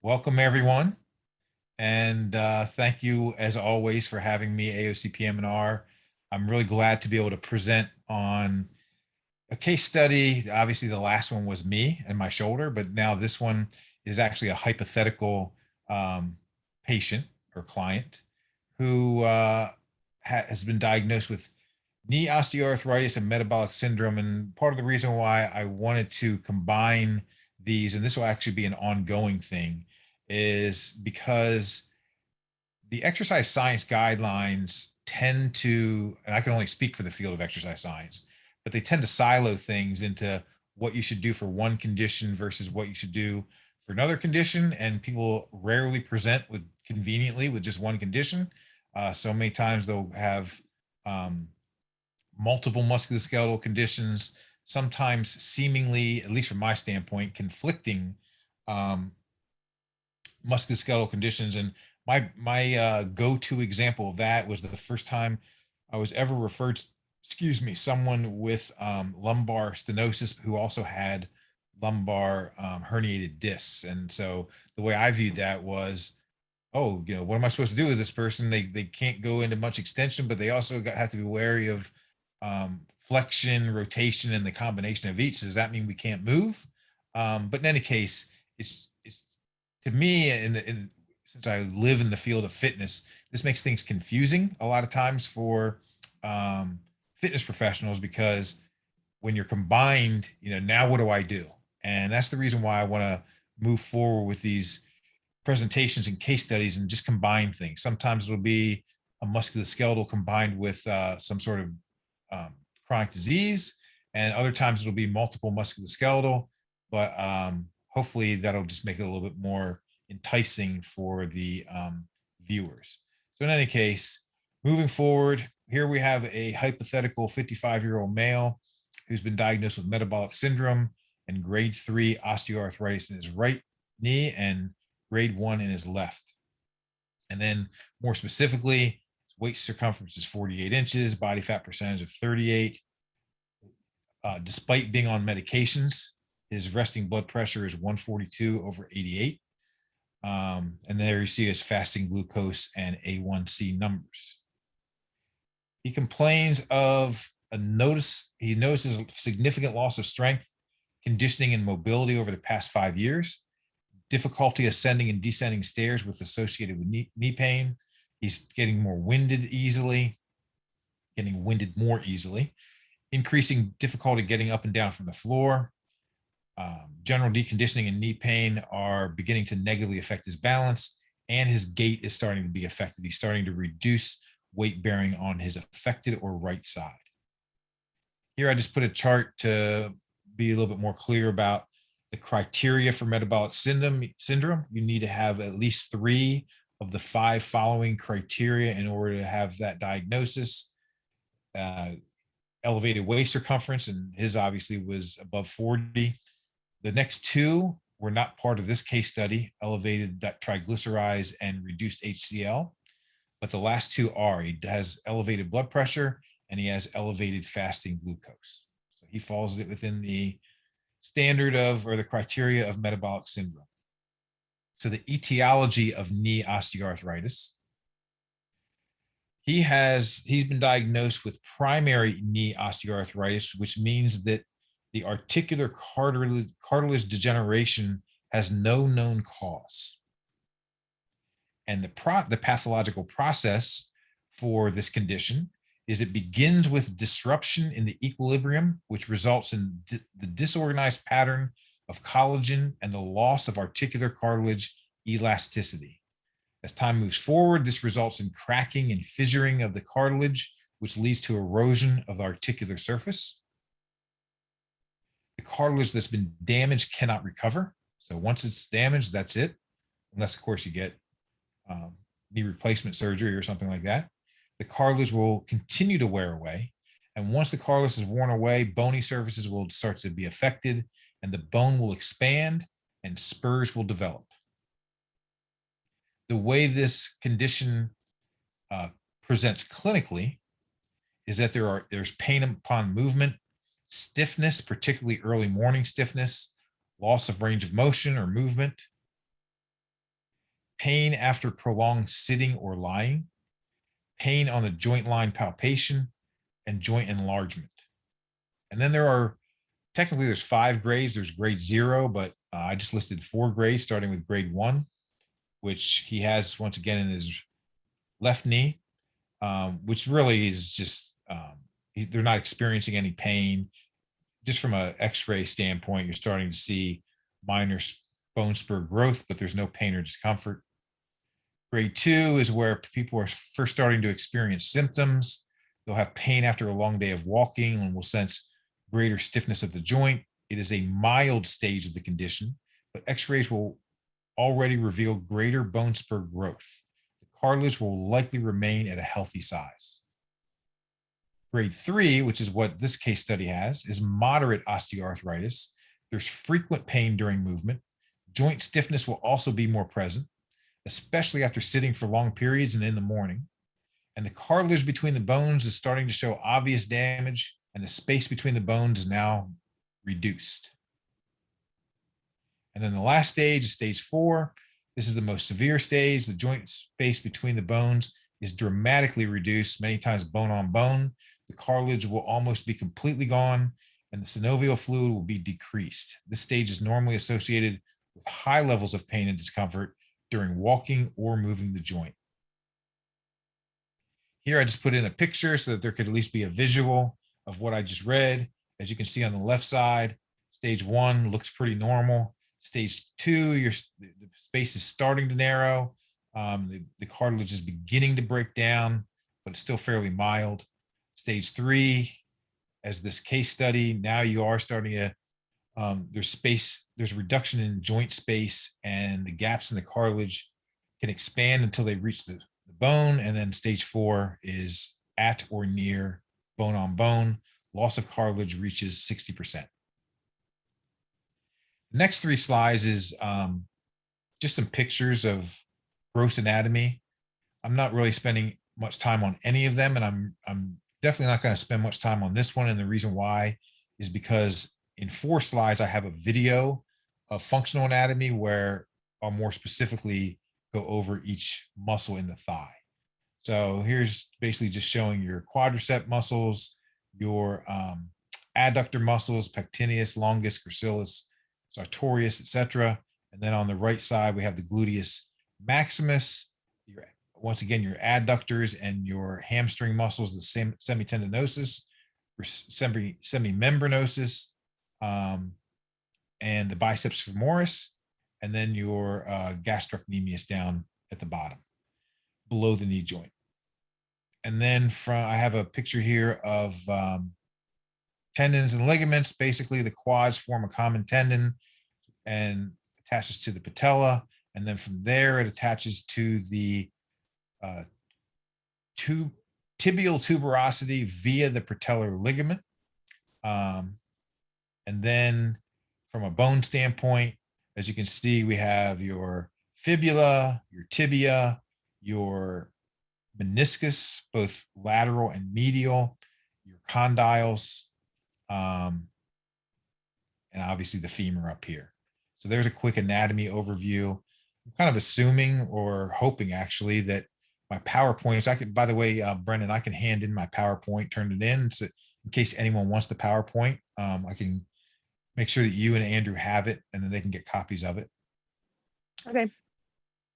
Welcome, everyone. And thank you, as always, for having me, AOCPM&R. I'm really glad to be able to present on a case study. Obviously, the last one was me and my shoulder, but now this one is actually a hypothetical um, patient or client who has been diagnosed with knee osteoarthritis and metabolic syndrome. And part of the reason why I wanted to combine these, and this will actually be an ongoing thing, is because the exercise science guidelines tend to, and I can only speak for the field of exercise science, but they tend to silo things into what you should do for one condition versus what you should do for another condition. And people rarely present with conveniently with just one condition. So many times they'll have um, multiple musculoskeletal conditions, sometimes seemingly, at least from my standpoint, conflicting um, musculoskeletal conditions. And my go-to example of that was the first time I was ever referred to, excuse me, someone with lumbar stenosis who also had lumbar herniated discs. And so the way I viewed that was, oh, what am I supposed to do with this person? They can't go into much extension, but they also have to be wary of flexion, rotation, and the combination of each. So does that mean we can't move? But in any case, it's to me, since I live in the field of fitness, this makes things confusing a lot of times for um, fitness professionals because when you're combined, now what do I do? And that's the reason why I want to move forward with these presentations and case studies and just combine things. Sometimes it'll be a musculoskeletal combined with some sort of chronic disease, and other times it'll be multiple musculoskeletal. But hopefully that'll just make it a little bit more enticing for the viewers. So in any case, moving forward, here we have a hypothetical 55-year-old male who's been diagnosed with metabolic syndrome and grade 3 osteoarthritis in his right knee and grade 1 in his left. And then more specifically, waist circumference is 48 inches, body fat percentage of 38. Despite being on medications, his resting blood pressure is 142 over 88. And there you see his fasting glucose and A1C numbers. He complains of he notices significant loss of strength, conditioning, and mobility over the past 5 years, difficulty ascending and descending stairs with associated with knee pain. He's getting more winded more easily, increasing difficulty getting up and down from the floor. General deconditioning and knee pain are beginning to negatively affect his balance, and his gait is starting to be affected. He's starting to reduce weight bearing on his affected or right side. Here, I just put a chart to be a little bit more clear about the criteria for metabolic syndrome. You need to have at least 3 of the 5 following criteria in order to have that diagnosis. Elevated waist circumference, and his obviously was above 40. The next 2 were not part of this case study, elevated triglycerides and reduced HCl, but the last 2 are. He has elevated blood pressure and he has elevated fasting glucose. So he falls within the standard of, or the criteria of, metabolic syndrome. So the etiology of knee osteoarthritis. He's been diagnosed with primary knee osteoarthritis, which means that the articular cartilage degeneration has no known cause. And the pathological process for this condition is it begins with disruption in the equilibrium, which results in the disorganized pattern of collagen and the loss of articular cartilage elasticity. As time moves forward, this results in cracking and fissuring of the cartilage, which leads to erosion of the articular surface. The cartilage that's been damaged cannot recover. So once it's damaged, that's it. Unless, of course, you get knee replacement surgery or something like that. The cartilage will continue to wear away. And once the cartilage is worn away, bony surfaces will start to be affected and the bone will expand and spurs will develop. The way this condition presents clinically is that there's pain upon movement, stiffness, particularly early morning stiffness, loss of range of motion or movement, pain after prolonged sitting or lying, pain on the joint line palpation, and joint enlargement. And then technically there's 5 grades. There's grade 0, but I just listed 4 grades, starting with grade 1, which he has once again in his left knee, which really is just they're not experiencing any pain. Just from an X-ray standpoint, you're starting to see minor bone spur growth, but there's no pain or discomfort. Grade 2 is where people are first starting to experience symptoms. They'll have pain after a long day of walking and will sense greater stiffness of the joint. It is a mild stage of the condition, but X-rays will already reveal greater bone spur growth. The cartilage will likely remain at a healthy size. Grade 3, which is what this case study has, is moderate osteoarthritis. There's frequent pain during movement. Joint stiffness will also be more present, especially after sitting for long periods and in the morning. And the cartilage between the bones is starting to show obvious damage, and the space between the bones is now reduced. And then the last stage is stage 4. This is the most severe stage. The joint space between the bones is dramatically reduced, many times bone on bone. The cartilage will almost be completely gone, and the synovial fluid will be decreased. This stage is normally associated with high levels of pain and discomfort during walking or moving the joint. Here, I just put in a picture so that there could at least be a visual of what I just read. As you can see on the left side, stage 1 looks pretty normal. Stage 2, the space is starting to narrow. The cartilage is beginning to break down, but it's still fairly mild. Stage 3, as this case study, now you are starting to, there's reduction in joint space, and the gaps in the cartilage can expand until they reach the bone. And then stage 4 is at or near bone on bone. Loss of cartilage reaches 60%. The next 3 slides is just some pictures of gross anatomy. I'm not really spending much time on any of them, and I'm definitely not going to spend much time on this one. And the reason why is because in 4 slides, I have a video of functional anatomy where I'll more specifically go over each muscle in the thigh. So here's basically just showing your quadricep muscles, your adductor muscles, pectineus, longus, gracilis, sartorius, etc. And then on the right side, we have the gluteus maximus, once again, your adductors and your hamstring muscles, the semitendinosus, semimembranosus, and the biceps femoris, and then your gastrocnemius down at the bottom, below the knee joint. And then I have a picture here of tendons and ligaments. Basically, the quads form a common tendon and attaches to the patella. And then from there, it attaches to the tibial tuberosity via the patellar ligament. And then from a bone standpoint, as you can see, we have your fibula, your tibia, your meniscus, both lateral and medial, your condyles, and obviously the femur up here. So there's a quick anatomy overview. I'm kind of assuming or hoping actually that my PowerPoints, by the way, Brendan, I can hand in my PowerPoint, turn it in. So in case anyone wants the PowerPoint, I can make sure that you and Andrew have it, and then they can get copies of it. Okay.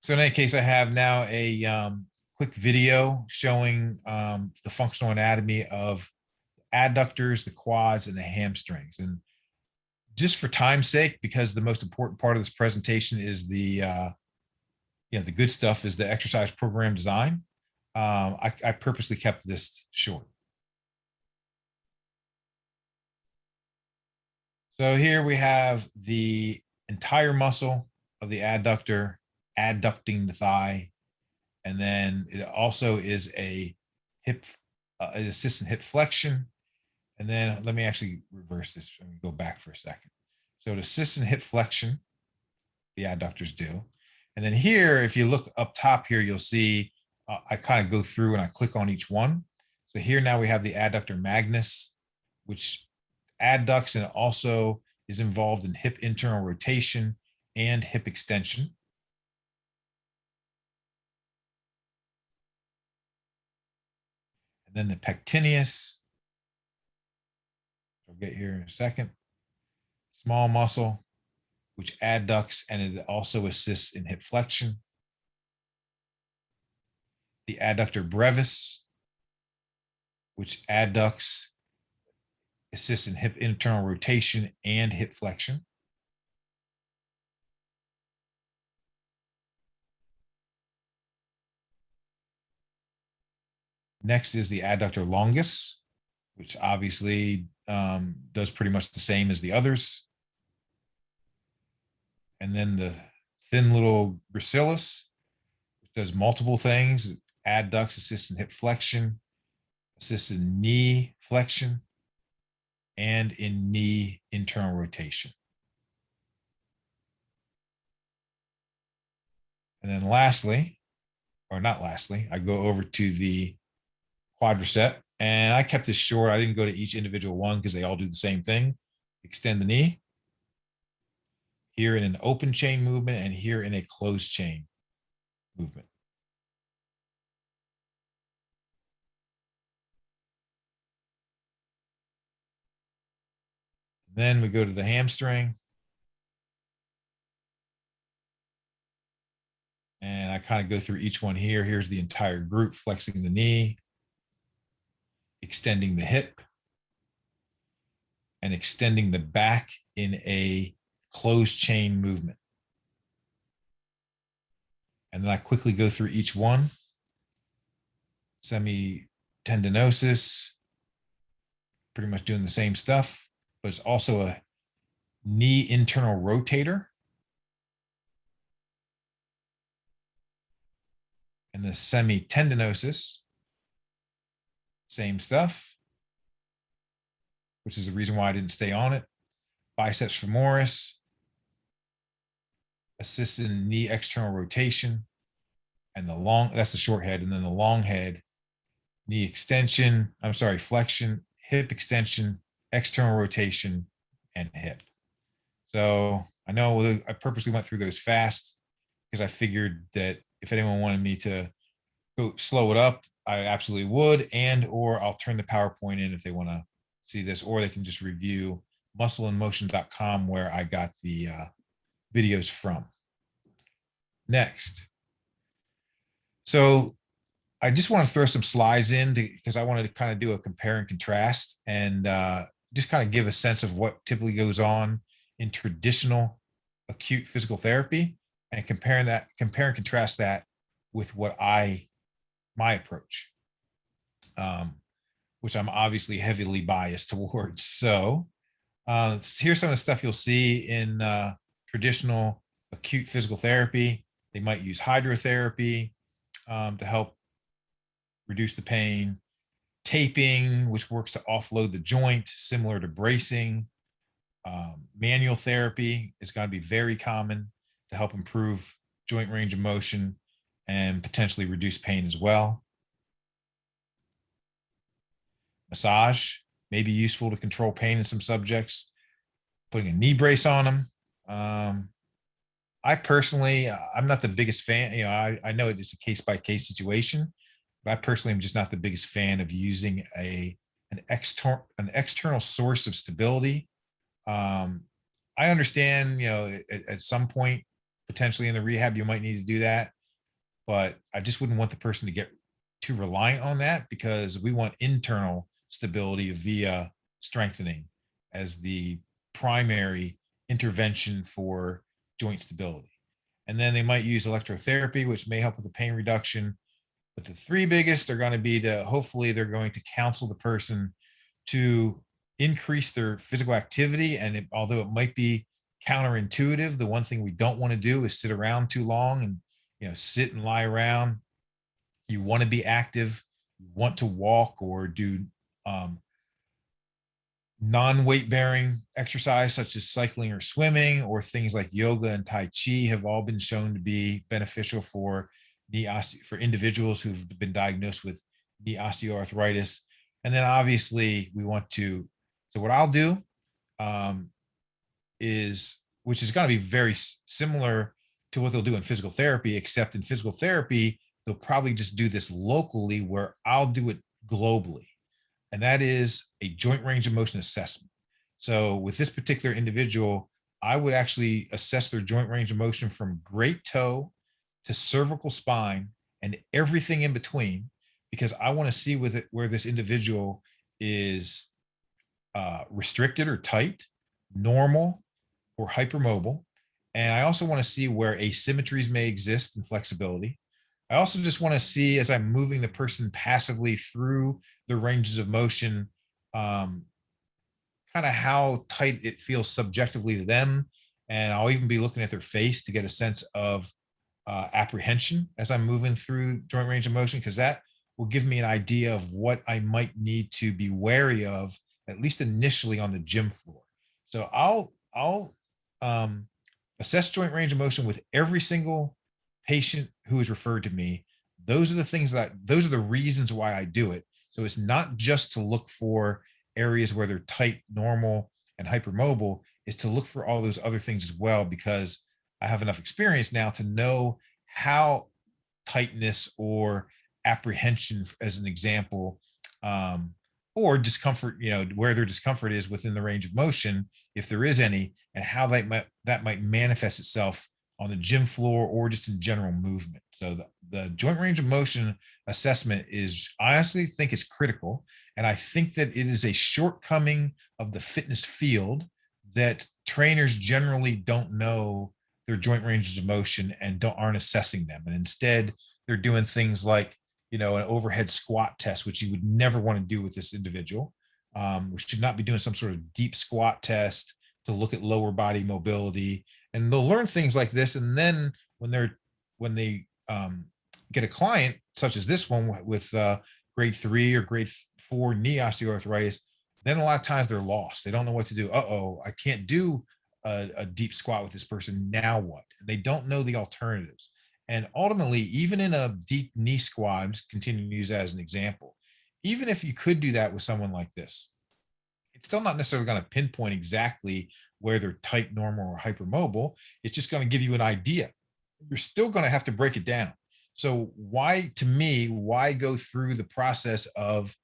So in any case, I have now a quick video showing the functional anatomy of adductors, the quads, and the hamstrings. And just for time's sake, because the most important part of this presentation is the good stuff, is the exercise program design, I purposely kept this short. So here we have the entire muscle of the adductor adducting the thigh. And then it also is a hip, an assistant hip flexion. And then let me actually reverse this. Let me go back for a second. So an assistant hip flexion, the adductors do. And then here, if you look up top here, you'll see I kind of go through and I click on each one. So here now we have the adductor magnus, which adducts and also is involved in hip internal rotation and hip extension. And then the pectineus, I'll get here in a second, small muscle, which adducts and it also assists in hip flexion. The adductor brevis, which adducts, assists in hip internal rotation and hip flexion. Next is the adductor longus, which obviously does pretty much the same as the others. And then the thin little gracilis, which does multiple things. Adducts, assists in hip flexion, assists in knee flexion, and in knee internal rotation. And then lastly, or not lastly, I go over to the quadricep. And I kept this short. I didn't go to each individual one because they all do the same thing. Extend the knee. Here in an open chain movement and here in a closed chain movement. Then we go to the hamstring. And I kind of go through each one here. Here's the entire group, flexing the knee, extending the hip, and extending the back in a closed chain movement. And then I quickly go through each one. Semitendinosus, pretty much doing the same stuff, but it's also a knee internal rotator. And the semitendinosus, same stuff, which is the reason why I didn't stay on it. Biceps femoris, assists in knee external rotation, and the long, that's the short head, and then the long head, knee extension, flexion, hip extension, external rotation, and hip. So I know I purposely went through those fast because I figured that if anyone wanted me to go slow it up, I absolutely would, and or I'll turn the PowerPoint in if they want to see this, or they can just review muscleandmotion.com where I got the videos from. Next. So I just want to throw some slides in because I wanted to kind of do a compare and contrast and just kind of give a sense of what typically goes on in traditional acute physical therapy and compare and contrast that with what my approach, which I'm obviously heavily biased towards. So here's some of the stuff you'll see in traditional acute physical therapy. They might use hydrotherapy to help reduce the pain. Taping, which works to offload the joint, similar to bracing. Manual therapy is going to be very common to help improve joint range of motion and potentially reduce pain as well. Massage may be useful to control pain in some subjects. Putting a knee brace on them. I personally, I'm not the biggest fan. I know it's a case-by-case situation, but I personally am just not the biggest fan of using an external source of stability. I understand, at some point, potentially in the rehab, you might need to do that, but I just wouldn't want the person to get too reliant on that because we want internal stability via strengthening as the primary intervention for joint stability. And then they might use electrotherapy, which may help with the pain reduction. But the three biggest are going to be hopefully they're going to counsel the person to increase their physical activity. And although it might be counterintuitive, the one thing we don't want to do is sit around too long and sit and lie around. You want to be active. You want to walk or do non-weight bearing exercise such as cycling or swimming, or things like yoga and Tai Chi have all been shown to be beneficial for for individuals who've been diagnosed with knee osteoarthritis. And then obviously we want to, so what I'll do which is going to be very similar to what they'll do in physical therapy, except in physical therapy, they'll probably just do this locally where I'll do it globally, and that is a joint range of motion assessment. So with this particular individual, I would actually assess their joint range of motion from great toe to cervical spine and everything in between, because I want to see with it where this individual is restricted or tight, normal, or hypermobile. And I also want to see where asymmetries may exist in flexibility. I also just want to see, as I'm moving the person passively through the ranges of motion, um, kind of how tight it feels subjectively to them. And I'll even be looking at their face to get a sense of apprehension as I'm moving through joint range of motion, because that will give me an idea of what I might need to be wary of, at least initially on the gym floor. So I'll um, assess joint range of motion with every single patient who is referred to me. Those are the reasons why I do it. So it's not just to look for areas where they're tight, normal, and hypermobile, is to look for all those other things as well, because I have enough experience now to know how tightness or apprehension, as an example, um, or discomfort, where their discomfort is within the range of motion, if there is any, and how that might manifest itself on the gym floor or just in general movement. So the joint range of motion assessment is, I honestly think, it's critical. And I think that it is a shortcoming of the fitness field that trainers generally don't know their joint ranges of motion and aren't assessing them. And instead, they're doing things like, an overhead squat test, which you would never want to do with this individual. We should not be doing some sort of deep squat test to look at lower body mobility. And they'll learn things like this. And then when they get a client such as this one with grade 3 or grade 4 knee osteoarthritis, then a lot of times they're lost. They don't know what to do. I can't do a deep squat with this person. Now what? They don't know the alternatives. And ultimately, even in a deep knee squat, I'm just continuing to use that as an example. Even if you could do that with someone like this, it's still not necessarily going to pinpoint exactly where they're tight, normal, or hypermobile. It's just going to give you an idea. You're still going to have to break it down. So why go through the process of,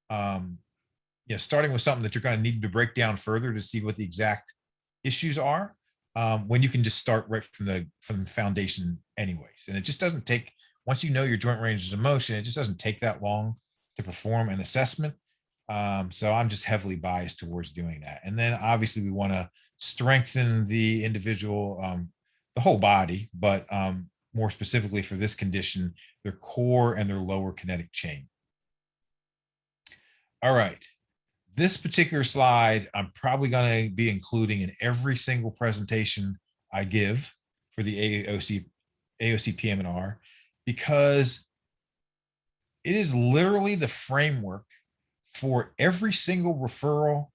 starting with something that you're going to need to break down further to see what the exact issues are, when you can just start right from the foundation anyways. And it just doesn't take, once you know your joint ranges of motion, it just doesn't take that long to perform an assessment. So I'm just heavily biased towards doing that. And then obviously we want to strengthen the individual, the whole body, but more specifically for this condition, their core and their lower kinetic chain. All right. This particular slide, I'm probably going to be including in every single presentation I give for the AOC PM&R, because it is literally the framework for every single referral,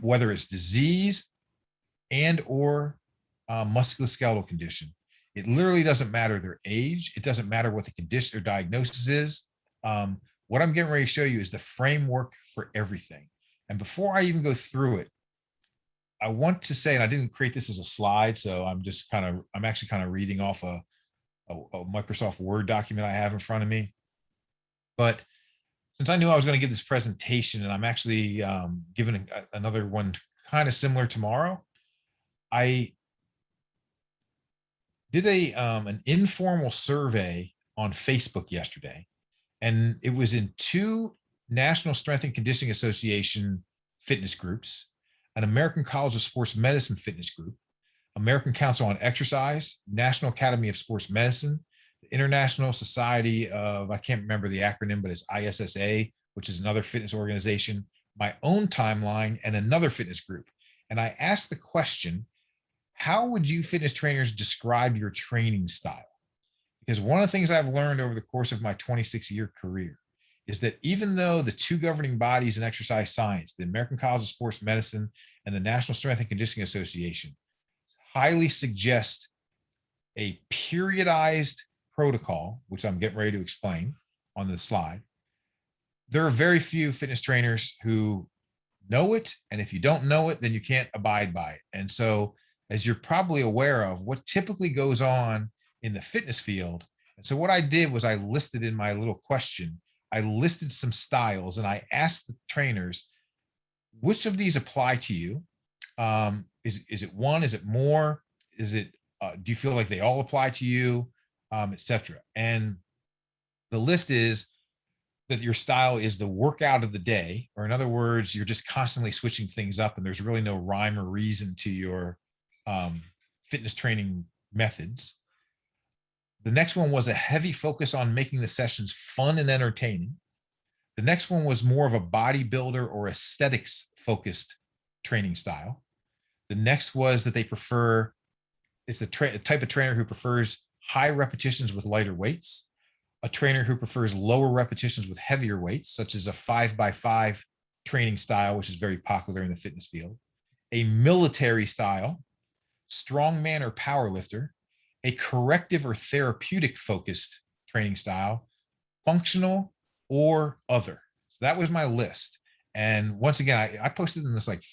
whether it's disease and or musculoskeletal condition. It literally doesn't matter their age. It doesn't matter what the condition or diagnosis is. What I'm getting ready to show you is the framework for everything. And before I even go through it, I want to say, and I didn't create this as a slide, so I'm actually kind of reading off a Microsoft Word document I have in front of me. But since I knew I was going to give this presentation, and I'm actually giving another one kind of similar tomorrow, I did an informal survey on Facebook yesterday, and it was in 2 National Strength and Conditioning Association fitness groups, an American College of Sports Medicine fitness group, American Council on Exercise, National Academy of Sports Medicine, the International Society of, I can't remember the acronym, but it's ISSA, which is another fitness organization, my own timeline, and another fitness group. And I asked the question, how would you fitness trainers describe your training style? Because one of the things I've learned over the course of my 26-year career is that even though the 2 governing bodies in exercise science, the American College of Sports Medicine and the National Strength and Conditioning Association, highly suggest a periodized protocol, which I'm getting ready to explain on the slide, there are very few fitness trainers who know it. And if you don't know it, then you can't abide by it. And so, as you're probably aware of, what typically goes on in the fitness field. And so what I did was I listed in my little question I listed some styles and I asked the trainers, which of these apply to you? Is it one? Is it more? Is it do you feel like they all apply to you, etc. And the list is that your style is the workout of the day, or in other words, you're just constantly switching things up, and there's really no rhyme or reason to your um, fitness training methods. The next one was a heavy focus on making the sessions fun and entertaining. The next one was more of a bodybuilder or aesthetics focused training style. The next was that they prefer, it's the type of trainer who prefers high repetitions with lighter weights, a trainer who prefers lower repetitions with heavier weights, such as a 5x5 training style, which is very popular in the fitness field, a military style, strongman or power lifter, a corrective or therapeutic focused training style, functional, or other. So that was my list. And once again, I posted in this like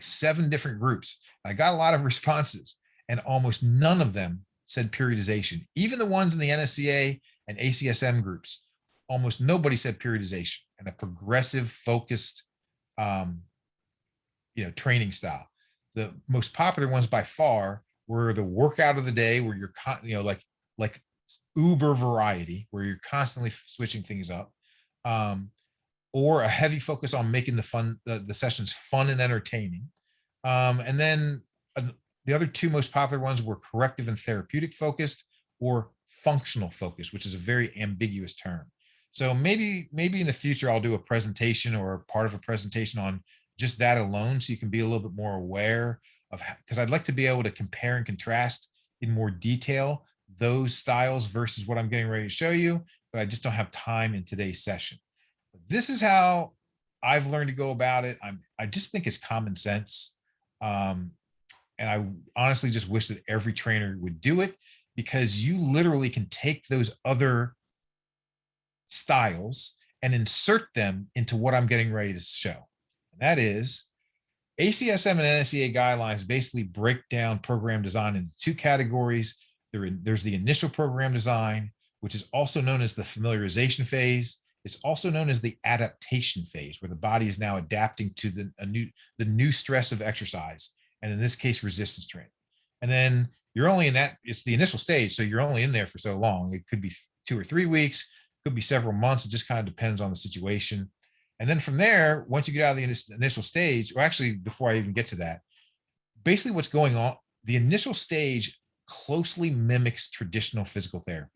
7 different groups. I got a lot of responses, and almost none of them said periodization. Even the ones in the NSCA and ACSM groups, almost nobody said periodization and a progressive focused training style. The most popular ones by far were the workout of the day, where you're like uber variety, where you're constantly switching things up, or a heavy focus on making the sessions fun and entertaining. And then the other 2 most popular ones were corrective and therapeutic focused, or functional focus, which is a very ambiguous term. So maybe in the future I'll do a presentation or part of a presentation on just that alone, so you can be a little bit more aware of, because I'd like to be able to compare and contrast in more detail those styles versus what I'm getting ready to show you, but I just don't have time in today's session. But this is how I've learned to go about it. I just think it's common sense. And I honestly just wish that every trainer would do it, because you literally can take those other styles and insert them into what I'm getting ready to show. And that is, ACSM and NSCA guidelines basically break down program design into 2 categories. There's the initial program design, which is also known as the familiarization phase. It's also known as the adaptation phase, where the body is now adapting to the new stress of exercise, and in this case, resistance training. And then you're only in that, it's the initial stage, so you're only in there for so long. It could be 2 or 3 weeks, could be several months. It just kind of depends on the situation. And then from there, once you get out of the initial stage, or actually before I even get to that, basically what's going on, the initial stage closely mimics traditional physical therapy.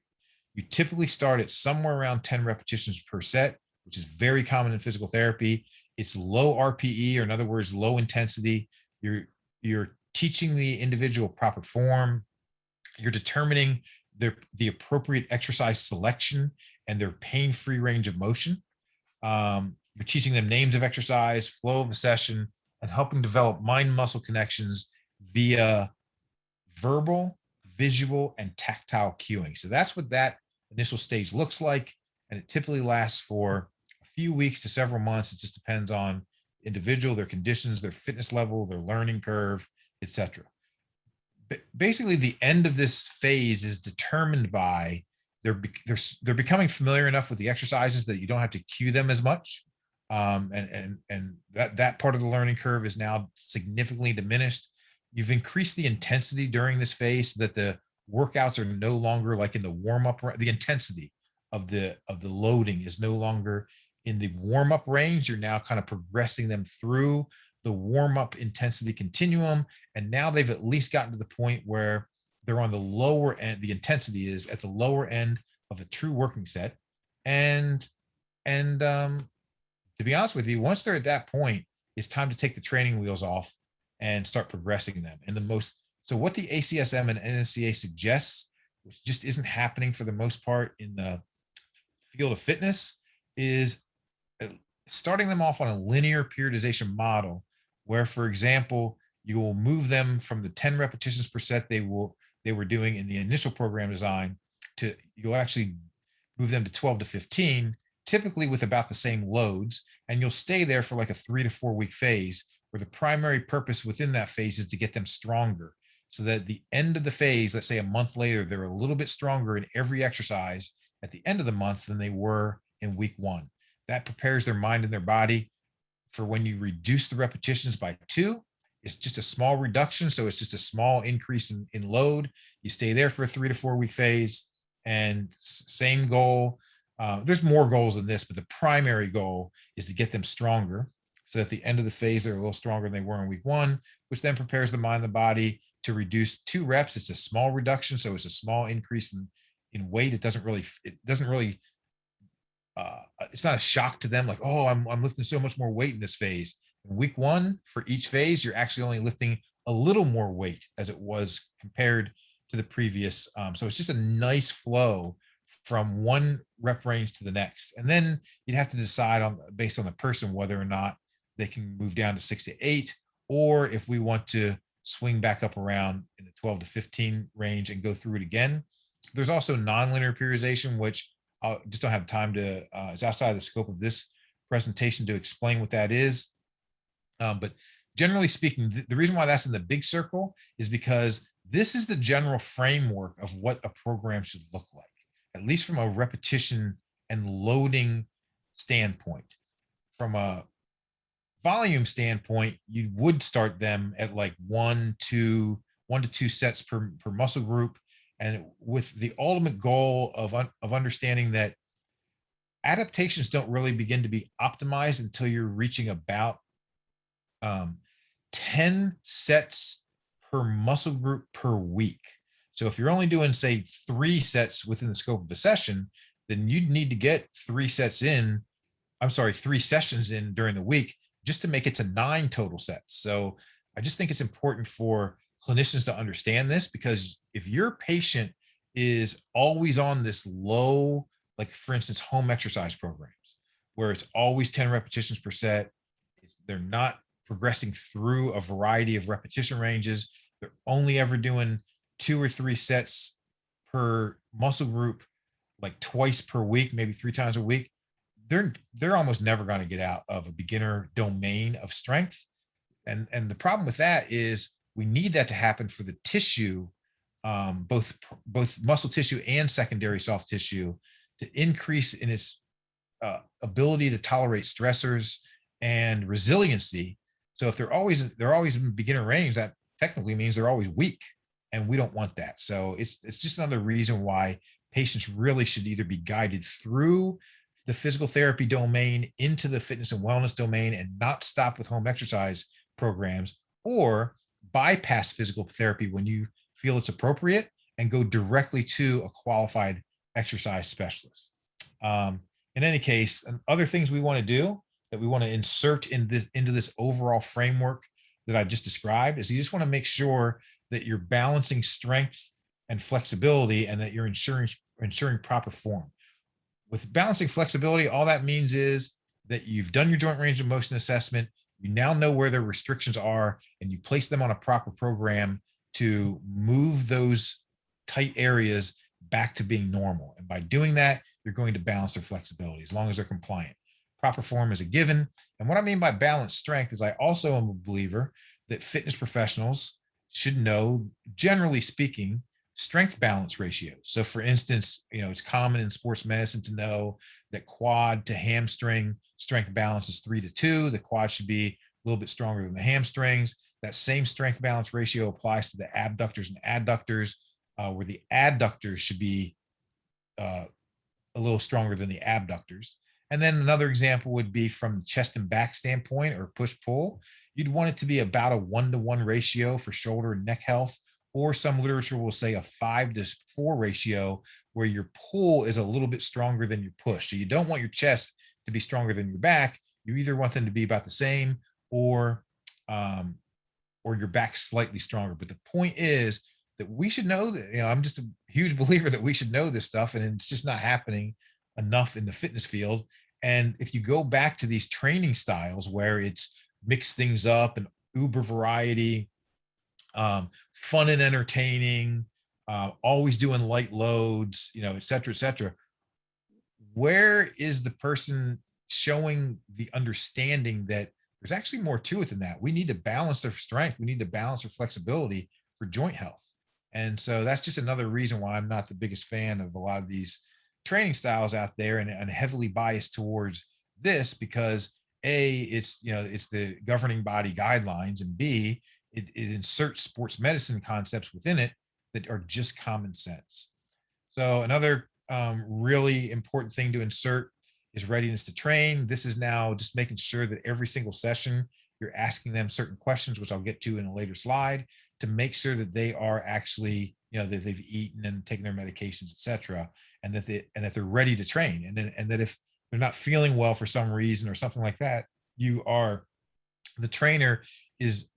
You typically start at somewhere around 10 repetitions per set, which is very common in physical therapy. It's low RPE, or in other words, low intensity. You're teaching the individual proper form. You're determining the appropriate exercise selection and their pain-free range of motion. You're teaching them names of exercise, flow of the session, and helping develop mind-muscle connections via verbal, visual, and tactile cueing. So that's what that initial stage looks like. And it typically lasts for a few weeks to several months. It just depends on individual, their conditions, their fitness level, their learning curve, etc. Basically, the end of this phase is determined by they're becoming familiar enough with the exercises that you don't have to cue them as much. And that part of the learning curve is now significantly diminished. You've increased the intensity during this phase so that the workouts are no longer like in the warm-up. The intensity of the loading is no longer in the warm-up range. You're now kind of progressing them through the warm-up intensity continuum, and now they've at least gotten to the point where they're on the lower end. The intensity is at the lower end of a true working set. And to be honest with you, once they're at that point, it's time to take the training wheels off and start progressing them. And so what the ACSM and NSCA suggests, which just isn't happening for the most part in the field of fitness, is starting them off on a linear periodization model, where, for example, you will move them from the 10 repetitions per set they were doing in the initial program design to, you'll actually move them to 12 to 15, typically with about the same loads, and you'll stay there for like a 3 to 4 week phase, where the primary purpose within that phase is to get them stronger, so that at the end of the phase, let's say a month later, they're a little bit stronger in every exercise at the end of the month than they were in week one. That prepares their mind and their body for when you reduce the repetitions by 2. It's just a small reduction. So it's just a small increase in load. You stay there for a 3 to 4 week phase, and same goal. There's more goals than this, but the primary goal is to get them stronger. So at the end of the phase, they're a little stronger than they were in week one, which then prepares the mind and the body to reduce 2 reps. It's a small reduction. So it's a small increase in weight. It doesn't really it's not a shock to them like, oh, I'm lifting so much more weight in this phase. In week one, for each phase, you're actually only lifting a little more weight as it was compared to the previous. So it's just a nice flow from one rep range to the next. And then you'd have to decide on based on the person whether or not they can move down to 6 to 8, or if we want to swing back up around in the 12 to 15 range and go through it again. There's also nonlinear periodization, which I just don't have time to, it's outside of the scope of this presentation to explain what that is. But generally speaking, the reason why that's in the big circle is because this is the general framework of what a program should look like, at least from a repetition and loading standpoint. From a volume standpoint, you would start them at like 1 to 2 sets per muscle group, and with the ultimate goal of understanding that adaptations don't really begin to be optimized until you're reaching about 10 sets per muscle group per week. So if you're only doing, say, 3 sets within the scope of a session, then you'd need to get 3 sessions in during the week just to make it to 9 total sets. So I just think it's important for clinicians to understand this, because if your patient is always on this low, like for instance, home exercise programs, where it's always 10 repetitions per set, they're not progressing through a variety of repetition ranges, they're only ever doing 2 or 3 sets per muscle group, like twice per week, maybe 3 times a week, they're almost never going to get out of a beginner domain of strength. And the problem with that is we need that to happen for the tissue, both muscle tissue and secondary soft tissue, to increase in its ability to tolerate stressors and resiliency. So if they're always in beginner range, that technically means they're always weak, and we don't want that. So it's just another reason why patients really should either be guided through the physical therapy domain into the fitness and wellness domain and not stop with home exercise programs, or bypass physical therapy when you feel it's appropriate and go directly to a qualified exercise specialist. In any case, and other things we want to do that we want to insert into this overall framework that I just described is you just want to make sure that you're balancing strength and flexibility, and that you're ensuring proper form. With balancing flexibility, all that means is that you've done your joint range of motion assessment. You now know where their restrictions are, and you place them on a proper program to move those tight areas back to being normal. And by doing that, you're going to balance their flexibility as long as they're compliant. Proper form is a given. And what I mean by balanced strength is I also am a believer that fitness professionals should know, generally speaking, strength balance ratios. So for instance, it's common in sports medicine to know that quad to hamstring strength balance is 3 to 2. The quad should be a little bit stronger than the hamstrings. That same strength balance ratio applies to the abductors and adductors, where the adductors should be a little stronger than the abductors. And then another example would be from the chest and back standpoint, or push-pull. You'd want it to be about a 1-to-1 ratio for shoulder and neck health, or some literature will say a 5-to-4 ratio, where your pull is a little bit stronger than your push. So you don't want your chest to be stronger than your back. You either want them to be about the same, or your back slightly stronger. But the point is that we should know that, I'm just a huge believer that we should know this stuff, and it's just not happening enough in the fitness field. And if you go back to these training styles where it's mix things up and uber variety, fun and entertaining, always doing light loads, et cetera, et cetera, where is the person showing the understanding that there's actually more to it than that? We need to balance their strength. We need to balance their flexibility for joint health. And so that's just another reason why I'm not the biggest fan of a lot of these training styles out there and heavily biased towards this because A, it's it's the governing body guidelines, and B, it inserts sports medicine concepts within it that are just common sense. So another really important thing to insert is readiness to train. This is now just making sure that every single session you're asking them certain questions, which I'll get to in a later slide, to make sure that they are actually, that they've eaten and taken their medications, etc., and that they're ready to train, and that if they're not feeling well for some reason or something like that, the trainer is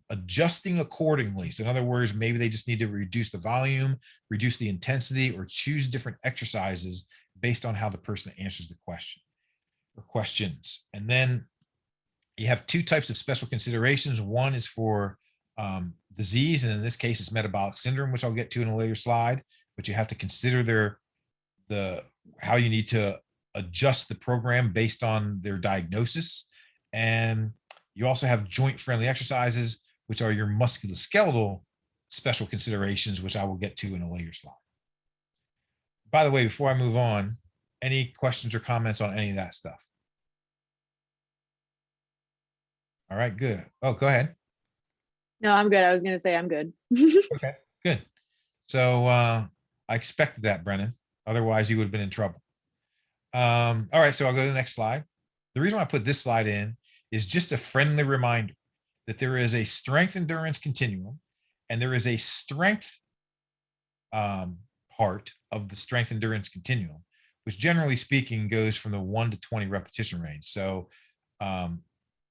adjusting accordingly. So in other words, maybe they just need to reduce the volume, reduce the intensity, or choose different exercises based on how the person answers the question or questions. And then you have two types of special considerations. One is for disease, and in this case, it's metabolic syndrome, which I'll get to in a later slide. But you have to consider the how you need to adjust the program based on their diagnosis. And you also have joint-friendly exercises, which are your musculoskeletal special considerations, which I will get to in a later slide. By the way, before I move on, any questions or comments on any of that stuff? All right, good. Oh, go ahead. No, I'm good. I was going to say I'm good. Okay, good. So I expected that, Brennan. Otherwise, you would have been in trouble. All right, so I'll go to the next slide. The reason why I put this slide in is just a friendly reminder that there is a strength endurance continuum, and there is a strength part of the strength endurance continuum, which generally speaking goes from the 1 to 20 repetition range. So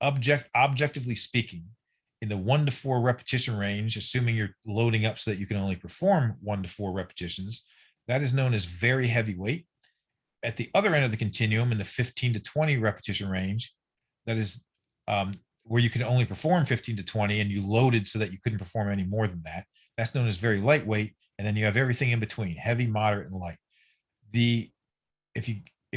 objectively speaking, in the 1 to 4 repetition range, assuming you're loading up so that you can only perform 1 to 4 repetitions, that is known as very heavy weight. At the other end of the continuum, in the 15 to 20 repetition range, that is where you can only perform 15 to 20 and you loaded so that you couldn't perform any more than that. That's known as very lightweight. And then you have everything in between, heavy, moderate, and light. If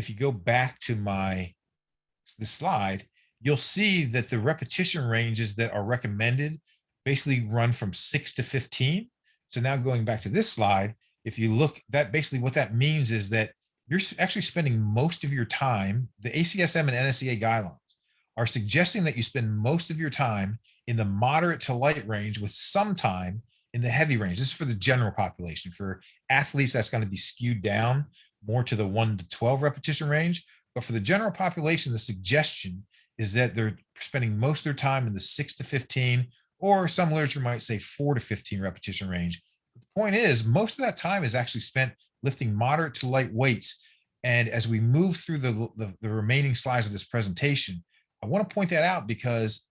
you go back to the slide, you'll see that the repetition ranges that are recommended basically run from 6 to 15. So now going back to this slide, if you look, that basically what that means is that you're actually spending most of your time, the ACSM and NSCA guidelines are suggesting that you spend most of your time in the moderate to light range with some time in the heavy range. This is for the general population. For athletes, that's going to be skewed down more to the 1 to 12 repetition range. But for the general population, the suggestion is that they're spending most of their time in the 6 to 15, or some literature might say 4 to 15 repetition range. But the point is, most of that time is actually spent lifting moderate to light weights. And as we move through the remaining slides of this presentation, I want to point that out because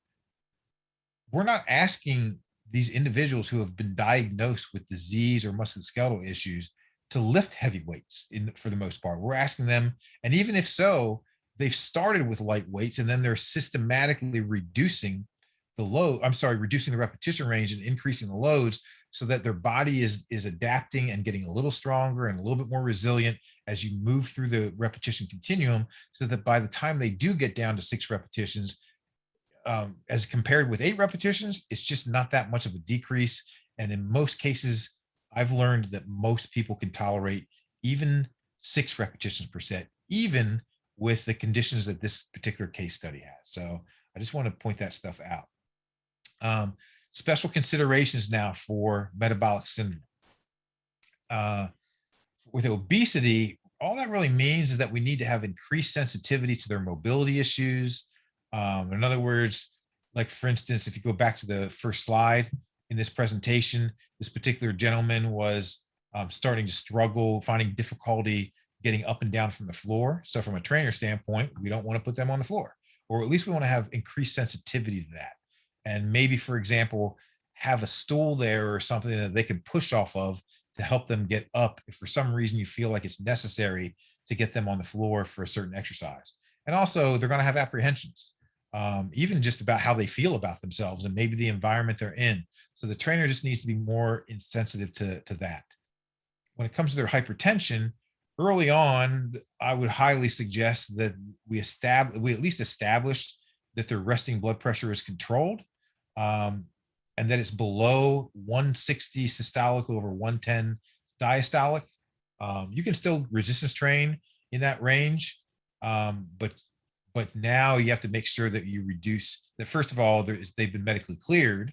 we're not asking these individuals who have been diagnosed with disease or musculoskeletal issues to lift heavy weights for the most part. We're asking them, and even if so, they've started with light weights and then they're systematically reducing the repetition range and increasing the loads so that their body is adapting and getting a little stronger and a little bit more resilient as you move through the repetition continuum, so that by the time they do get down to 6 repetitions, as compared with 8 repetitions, it's just not that much of a decrease. And in most cases, I've learned that most people can tolerate even 6 repetitions per set, even with the conditions that this particular case study has. So I just want to point that stuff out. Special considerations now for metabolic syndrome. With obesity, all that really means is that we need to have increased sensitivity to their mobility issues. In other words, like for instance, if you go back to the first slide in this presentation, this particular gentleman was starting to struggle, finding difficulty getting up and down from the floor. So from a trainer standpoint, we don't want to put them on the floor, or at least we want to have increased sensitivity to that. And maybe, for example, have a stool there or something that they can push off of to help them get up if for some reason you feel like it's necessary to get them on the floor for a certain exercise. And also, they're going to have apprehensions, even just about how they feel about themselves and maybe the environment they're in. So the trainer just needs to be more insensitive to that. When it comes to their hypertension, early on, I would highly suggest that we at least establish that their resting blood pressure is controlled, and that it's below 160 systolic over 110 diastolic. You can still resistance train in that range, but now you have to make sure that you reduce that. First of all, they've been medically cleared.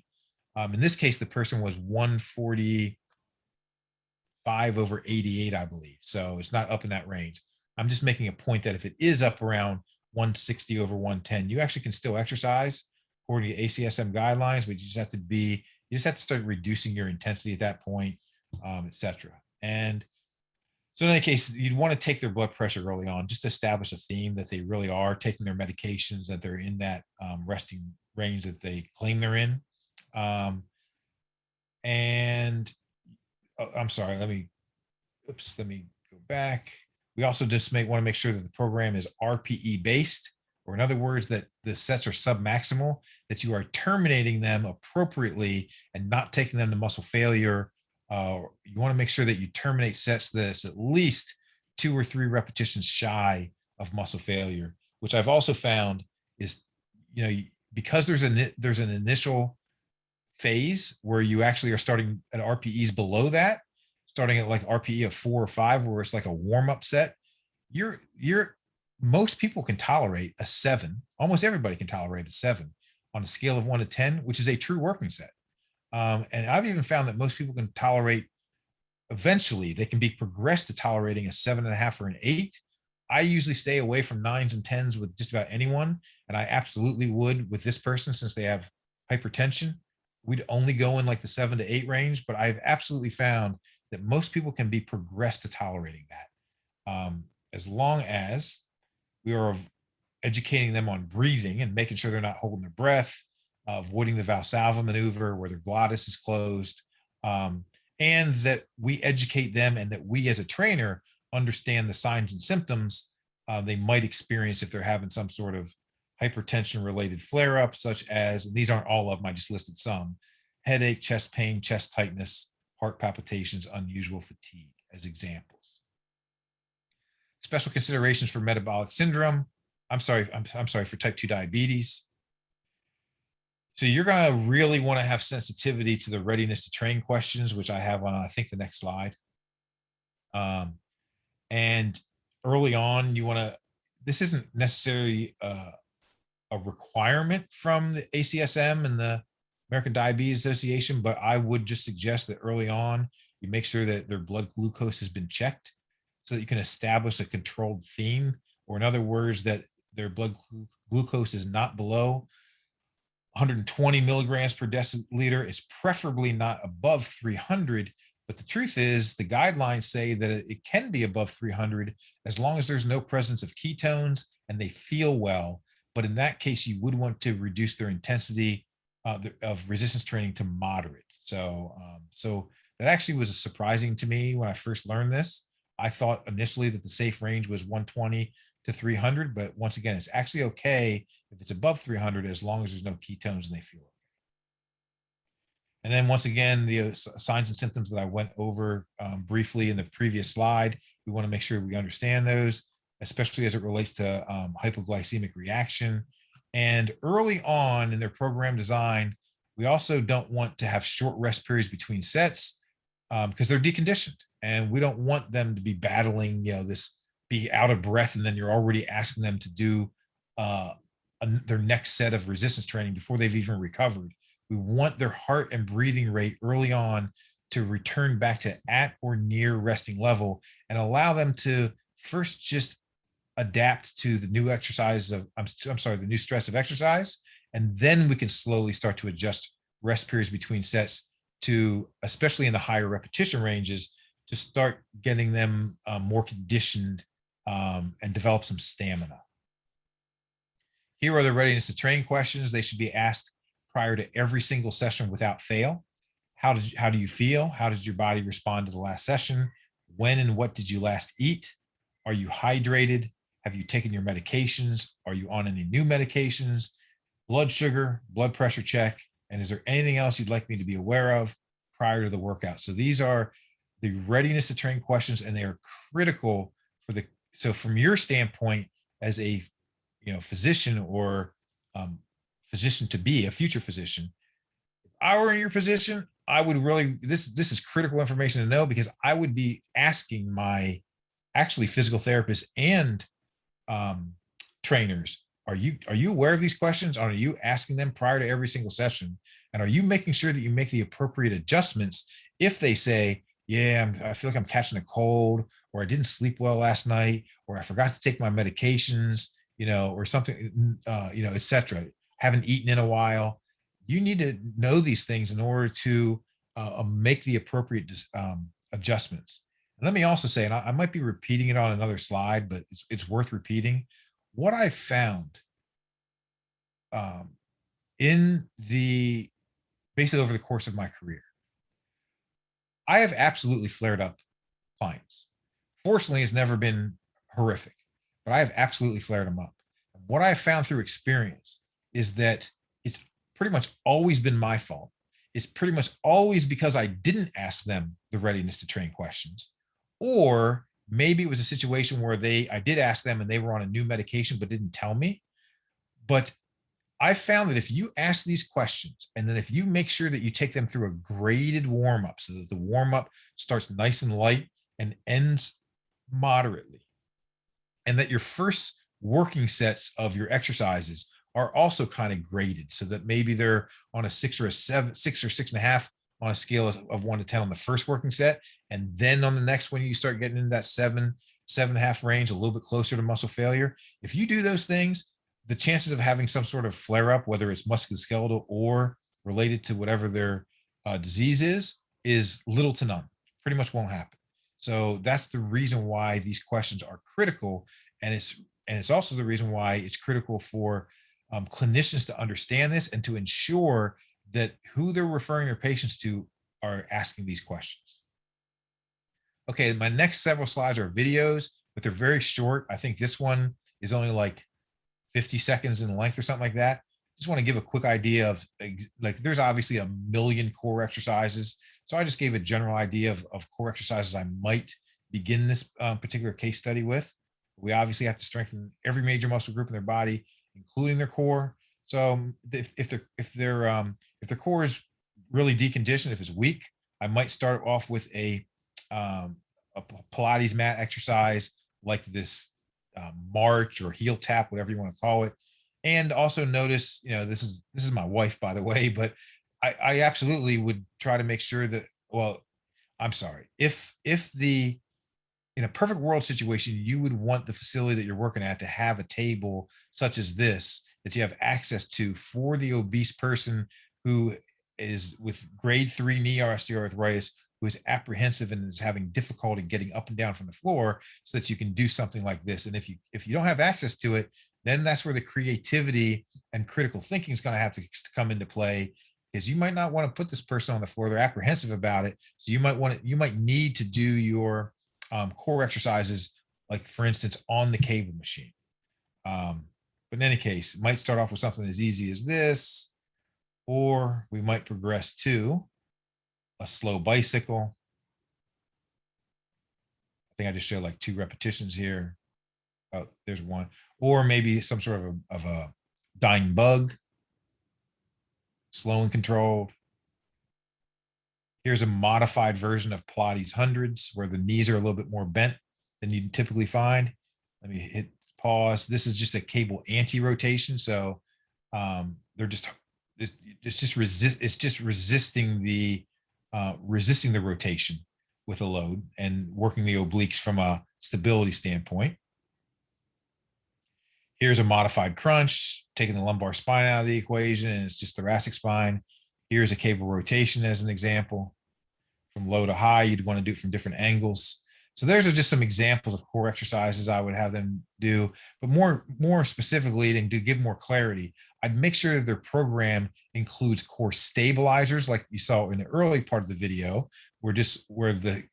In this case, the person was 145 over 88, I believe. So it's not up in that range. I'm just making a point that if it is up around 160 over 110, you actually can still exercise according to ACSM guidelines, but you just have to start reducing your intensity at that point, etc. And so in any case, you'd want to take their blood pressure early on, just to establish a theme that they really are taking their medications, that they're in that resting range that they claim they're in. Um, and I'm sorry, let me go back. We also just want to make sure that the program is RPE based, or in other words, that the sets are submaximal, that you are terminating them appropriately and not taking them to muscle failure. You want to make sure that you terminate sets that's at least 2 or 3 repetitions shy of muscle failure, which I've also found is, because there's an initial phase where you actually are starting at RPEs below that, starting at like RPE of 4 or 5, where it's like a warm up set. You're most people can tolerate a 7. Almost everybody can tolerate a 7 on a scale of 1 to 10, which is a true working set. And I've even found that most people can tolerate, eventually they can be progressed to tolerating a 7.5 or an 8. I usually stay away from 9s and 10s with just about anyone. And I absolutely would with this person, since they have hypertension. We'd only go in like the 7 to 8 range, but I've absolutely found that most people can be progressed to tolerating that, as long as we are educating them on breathing and making sure they're not holding their breath, avoiding the Valsalva maneuver where their glottis is closed, and that we educate them, and that we as a trainer understand the signs and symptoms they might experience if they're having some sort of hypertension related flare up, such as, and these aren't all of them, I just listed some: headache, chest pain, chest tightness, heart palpitations, unusual fatigue, as examples. Special considerations for metabolic syndrome. I'm sorry, for type 2 diabetes. So you're going to really want to have sensitivity to the readiness to train questions, which I have on, I think, the next slide. And early on, you want to, this isn't necessarily a requirement from the ACSM and the American Diabetes Association, but I would just suggest that early on, you make sure that their blood glucose has been checked so that you can establish a controlled theme, or in other words, that their blood glucose is not below 120 milligrams per deciliter. It's preferably not above 300. But the truth is, the guidelines say that it can be above 300 as long as there's no presence of ketones and they feel well. But in that case, you would want to reduce their intensity of resistance training to moderate. So that actually was surprising to me when I first learned this. I thought initially that the safe range was 120 to 300, but once again, it's actually okay if it's above 300 as long as there's no ketones and they feel okay. And then once again, the signs and symptoms that I went over briefly in the previous slide, we want to make sure we understand those, especially as it relates to hypoglycemic reaction. And early on in their program design, we also don't want to have short rest periods between sets because they're deconditioned, and we don't want them to be battling, this, be out of breath, and then you're already asking them to do their next set of resistance training before they've even recovered. We want their heart and breathing rate early on to return back to at or near resting level, and allow them to first just adapt to the new exercise of, I'm sorry, the new stress of exercise. And then we can slowly start to adjust rest periods between sets to, especially in the higher repetition ranges, to start getting them more conditioned and develop some stamina. Here are the readiness to train questions. They should be asked prior to every single session without fail. How do you feel? How did your body respond to the last session? When and what did you last eat? Are you hydrated? Have you taken your medications? Are you on any new medications? Blood sugar, blood pressure check, and is there anything else you'd like me to be aware of prior to the workout? So these are the readiness to train questions, and they are critical for the, so from your standpoint as a physician, or physician to be, a future physician, if I were in your position, I would really, this is critical information to know, because I would be asking my actually physical therapists and um, trainers, are you aware of these questions? Are you asking them prior to every single session? And are you making sure that you make the appropriate adjustments if they say, yeah, I feel like I'm catching a cold, or I didn't sleep well last night, or I forgot to take my medications, or something, etc. Haven't eaten in a while. You need to know these things in order to make the appropriate adjustments. And let me also say, and I might be repeating it on another slide, but it's worth repeating. What I found um, in the basically over the course of my career, I have absolutely flared up clients. Fortunately, it's never been horrific, but I have absolutely flared them up. What I have found through experience is that it's pretty much always been my fault. It's pretty much always because I didn't ask them the readiness to train questions, or maybe it was a situation where I did ask them and they were on a new medication but didn't tell me. But I found that if you ask these questions, and then if you make sure that you take them through a graded warm up, so that the warm up starts nice and light and ends moderately, and that your first working sets of your exercises are also kind of graded, so that maybe they're on a 6 or 7, 6 or 6.5 on a scale of 1 to 10 on the first working set. And then on the next one, you start getting into that 7, 7.5 range, a little bit closer to muscle failure. If you do those things, the chances of having some sort of flare up, whether it's musculoskeletal or related to whatever their disease is little to none. Pretty much won't happen. So that's the reason why these questions are critical, and it's also the reason why it's critical for clinicians to understand this and to ensure that who they're referring their patients to are asking these questions. Okay, my next several slides are videos, but they're very short. I think this one is only like 50 seconds in length or something like that. Just want to give a quick idea of, like, there's obviously a million core exercises. So I just gave a general idea of core exercises I might begin this particular case study with. We obviously have to strengthen every major muscle group in their body, including their core. So if their core is really deconditioned, if it's weak, I might start off with a Pilates mat exercise like this march or heel tap, whatever you want to call it. And also notice, this is my wife, by the way, but I absolutely would try to make sure that, well, I'm sorry, if the in a perfect world situation, you would want the facility that you're working at to have a table such as this that you have access to for the obese person who is with grade 3 knee osteoarthritis, who is apprehensive and is having difficulty getting up and down from the floor, so that you can do something like this. And if you don't have access to it, then that's where the creativity and critical thinking is going to have to come into play, because you might not want to put this person on the floor. They're apprehensive about it. So you might need to do your core exercises, like for instance, on the cable machine. But in any case, it might start off with something as easy as this, or we might progress to a slow bicycle. I think I just showed like 2 repetitions here. Oh, there's one. Or maybe some sort of a dying bug, slow and controlled. Here's a modified version of Pilates hundreds, where the knees are a little bit more bent than you typically find. Let me hit pause. This is just a cable anti-rotation. So they're just it's just resisting the rotation with a load and working the obliques from a stability standpoint. Here's a modified crunch, taking the lumbar spine out of the equation, and it's just thoracic spine. Here's a cable rotation as an example. From low to high, you'd want to do it from different angles. So those are just some examples of core exercises I would have them do. But more specifically, and to give more clarity, I'd make sure that their program includes core stabilizers, like you saw in the early part of the video, where the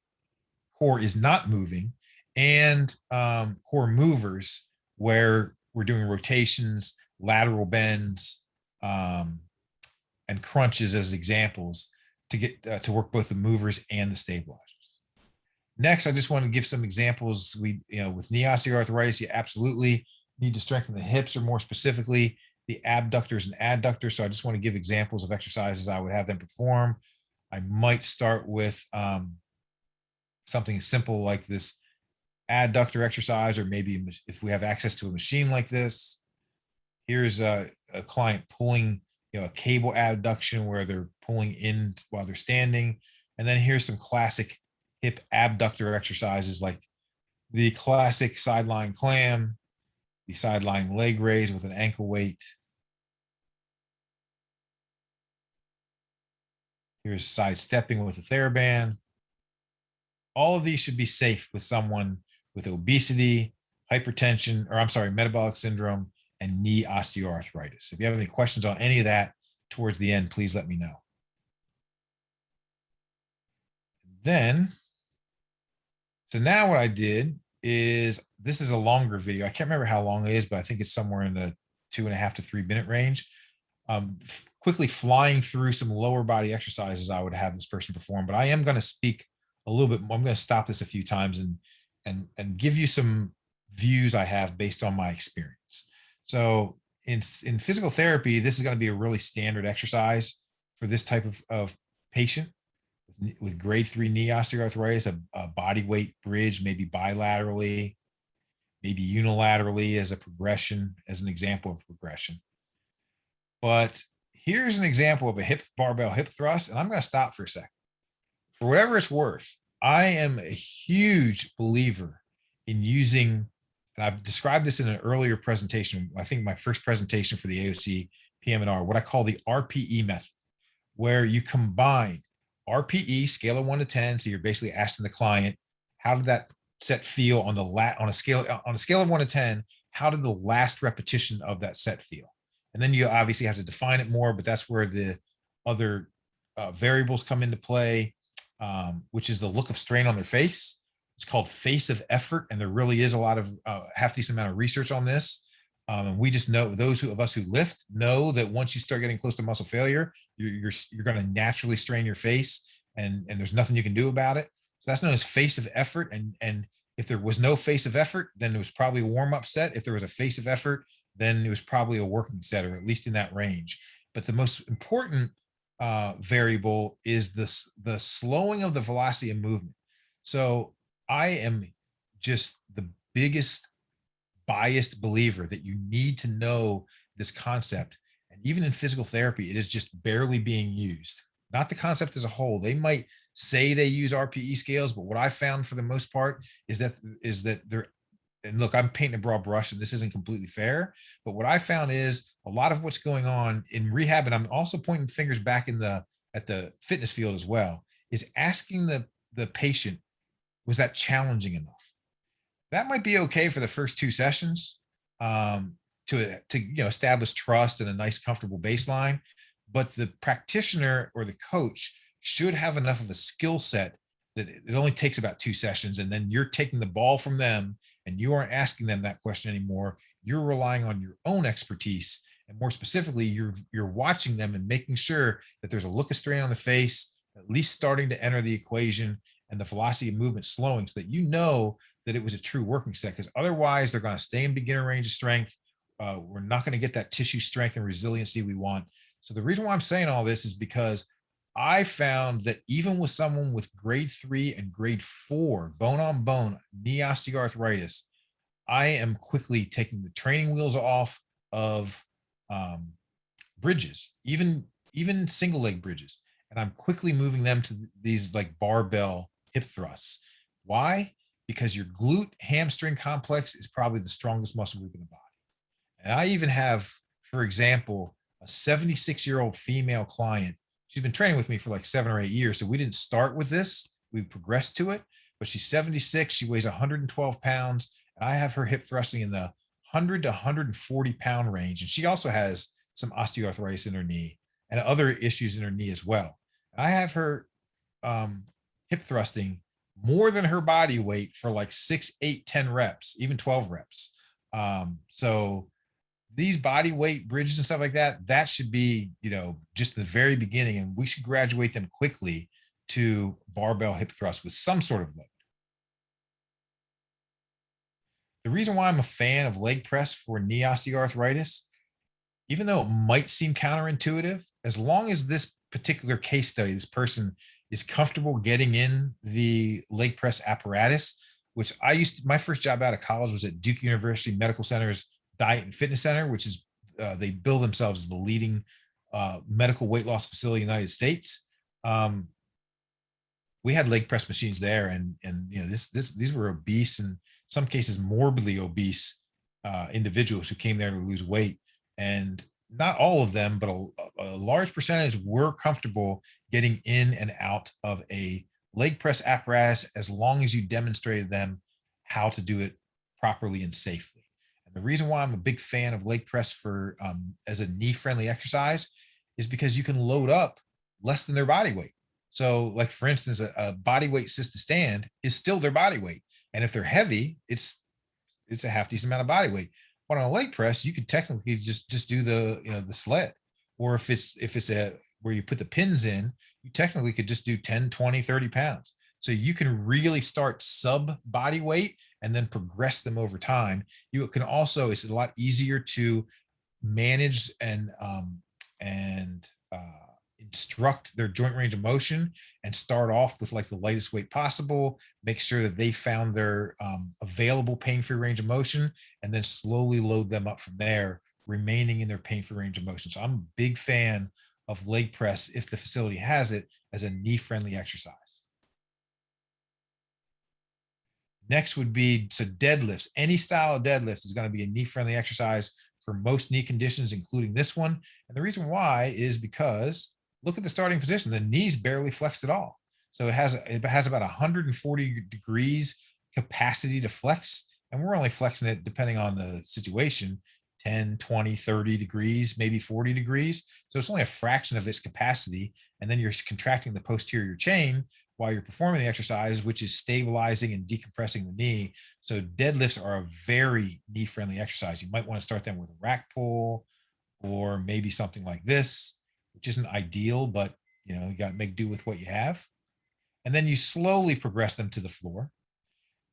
core is not moving, and core movers, where we're doing rotations, lateral bends, and crunches as examples to get to work both the movers and the stabilizers. Next, I just want to give some examples. With knee osteoarthritis, you absolutely need to strengthen the hips, or more specifically, the abductors and adductors. So I just want to give examples of exercises I would have them perform. I might start with something simple like this adductor exercise, or maybe if we have access to a machine like this. Here's a client pulling, a cable abduction where they're pulling in while they're standing. And then here's some classic hip abductor exercises like the classic sideline clam, the sideline leg raise with an ankle weight. Here's side stepping with a TheraBand. All of these should be safe with someone with obesity, hypertension, or I'm sorry, metabolic syndrome, and knee osteoarthritis. If you have any questions on any of that towards the end, please let me know. Then, so now what I did is, this is a longer video. I can't remember how long it is, but I think it's somewhere in the 2.5 to 3 minute range. Quickly flying through some lower body exercises I would have this person perform, but I am going to speak a little bit more. I'm going to stop this a few times and give you some views I have based on my experience. So in physical therapy, this is going to be a really standard exercise for this type of patient with grade 3 knee osteoarthritis, a body weight bridge, maybe bilaterally, maybe unilaterally as a progression, as an example of progression. But here's an example of a hip barbell hip thrust, and I'm going to stop for a second. For whatever it's worth, I am a huge believer in using, and I've described this in an earlier presentation, I think my first presentation for the AOC PM&R, what I call the RPE method, where you combine RPE, scale of 1 to 10. So you're basically asking the client, how did that set feel on a scale of 1 to 10? How did the last repetition of that set feel? And then you obviously have to define it more, but that's where the other variables come into play, which is the look of strain on their face. It's called face of effort, and there really is a lot of half decent amount of research on this. And we just know, those of us who lift know that once you start getting close to muscle failure, you're going to naturally strain your face, and there's nothing you can do about it. So that's known as face of effort. And if there was no face of effort, then it was probably a warm up set. If there was a face of effort, then it was probably a working set, or at least in that range. But the most important variable is the slowing of the velocity of movement. So I am just the biggest biased believer that you need to know this concept. And even in physical therapy, it is just barely being used. Not the concept as a whole. They might say they use RPE scales, but what I found for the most part is that they're, and look, I'm painting a broad brush and this isn't completely fair, but what I found is a lot of what's going on in rehab, and I'm also pointing fingers back at the fitness field as well, is asking the patient, was that challenging enough? That might be okay for the first 2 sessions, to establish trust and a nice comfortable baseline, but the practitioner or the coach should have enough of a skill set that it only takes about 2 sessions, and then you're taking the ball from them and you aren't asking them that question anymore. You're relying on your own expertise, and more specifically, you're watching them and making sure that there's a look of strain on the face, at least starting to enter the equation, and the velocity of movement slowing, so that you know that it was a true working set. Because otherwise, they're going to stay in beginner range of strength. We're not going to get that tissue strength and resiliency we want. So the reason why I'm saying all this is because I found that even with someone with grade 3 and grade 4 bone on bone knee osteoarthritis, I am quickly taking the training wheels off of bridges, even single leg bridges, and I'm quickly moving them to these like barbell hip thrusts. Why? Because your glute hamstring complex is probably the strongest muscle group in the body. And I even have, for example, a 76-year-old female client. She's been training with me for like 7 or 8 years. So we didn't start with this, we progressed to it. But she's 76, she weighs 112 pounds, and I have her hip thrusting in the 100 to 140 pound range. And she also has some osteoarthritis in her knee and other issues in her knee as well. And I have her hip thrusting more than her body weight for like 6, 8, 10 reps, even 12 reps. So these body weight bridges and stuff like that should be, just the very beginning, and we should graduate them quickly to barbell hip thrust with some sort of load. The reason why I'm a fan of leg press for knee osteoarthritis even though it might seem counterintuitive, as long as this particular case study, this person is comfortable getting in the leg press apparatus, which my first job out of college was at Duke University Medical Center's Diet and Fitness Center, which is, they bill themselves as the leading medical weight loss facility in the United States. Um, we had leg press machines there, and these were obese, and some cases morbidly obese individuals who came there to lose weight, and not all of them, but a large percentage were comfortable getting in and out of a leg press apparatus as long as you demonstrated them how to do it properly and safely. And the reason why I'm a big fan of leg press for as a knee friendly exercise is because you can load up less than their body weight. So, like for instance, a body weight sit to stand is still their body weight, and if they're heavy, it's a half decent amount of body weight. But on a leg press, you could technically just do the sled, or if it's a where you put the pins in, you technically could just do 10, 20, 30 pounds. So you can really start sub body weight and then progress them over time. You can also, it's a lot easier to manage and instruct their joint range of motion and start off with like the lightest weight possible, make sure that they found their available pain-free range of motion, and then slowly load them up from there, remaining in their pain-free range of motion. So I'm a big fan of leg press, if the facility has it, as a knee-friendly exercise. Next would be, so deadlifts. Any style of deadlift is going to be a knee-friendly exercise for most knee conditions, including this one. And the reason why is because look at the starting position. The knee's barely flexed at all. So it has about 140 degrees capacity to flex. And we're only flexing it, depending on the situation, 10, 20, 30 degrees, maybe 40 degrees. So it's only a fraction of its capacity. And then you're contracting the posterior chain while you're performing the exercise, which is stabilizing and decompressing the knee. So deadlifts are a very knee friendly exercise. You might want to start them with a rack pull, or maybe something like this, which isn't ideal, but you got to make do with what you have. And then you slowly progress them to the floor.